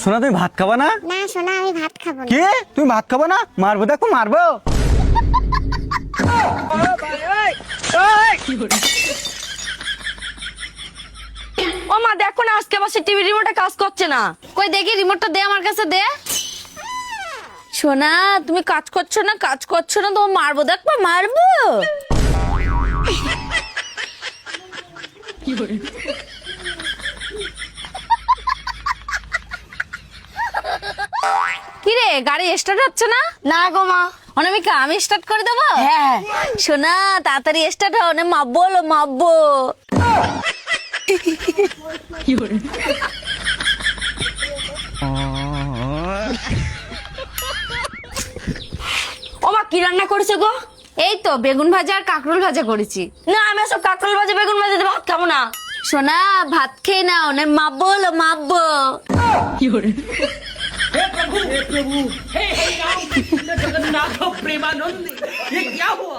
সোনা তুমি ভাত খাবা না? না সোনা আমি ভাত খাবো না। কে তুমি ভাত খাবা না? মারবো, দেখো মারবো। ও মা দেখো না, আজকে আবার টিভি রিমোটে কাজ করছে না। কই দেখি রিমোটটা দে, আমার কাছে দে। সোনা তুমি কাজ করছো না, কাজ করছো না, তোমার মারবো, দেখবো মারবো। কিরে গাড়ি স্টার্ট হচ্ছে না? না গো মা। অনামিকা আমি স্টার্ট করে দেবো? হ্যাঁ। সোনা তাড়াতাড়ি স্টার্ট হও না, মাপবো লো মাপবো। ও মা কি রান্না করেছে গো? এই তো বেগুন ভাজা আর কাঁকরোল ভাজা করেছি। না আমি সব কাঁকরোল ভাজা বেগুন ভাজা দিয়ে ভাত খাবো না। সোনা ভাত খেয়ে নাও না, মাপবো লো মাপবো। हे प्रभु हे राम जगन्नाथ प्रेमानंद ये क्या हुआ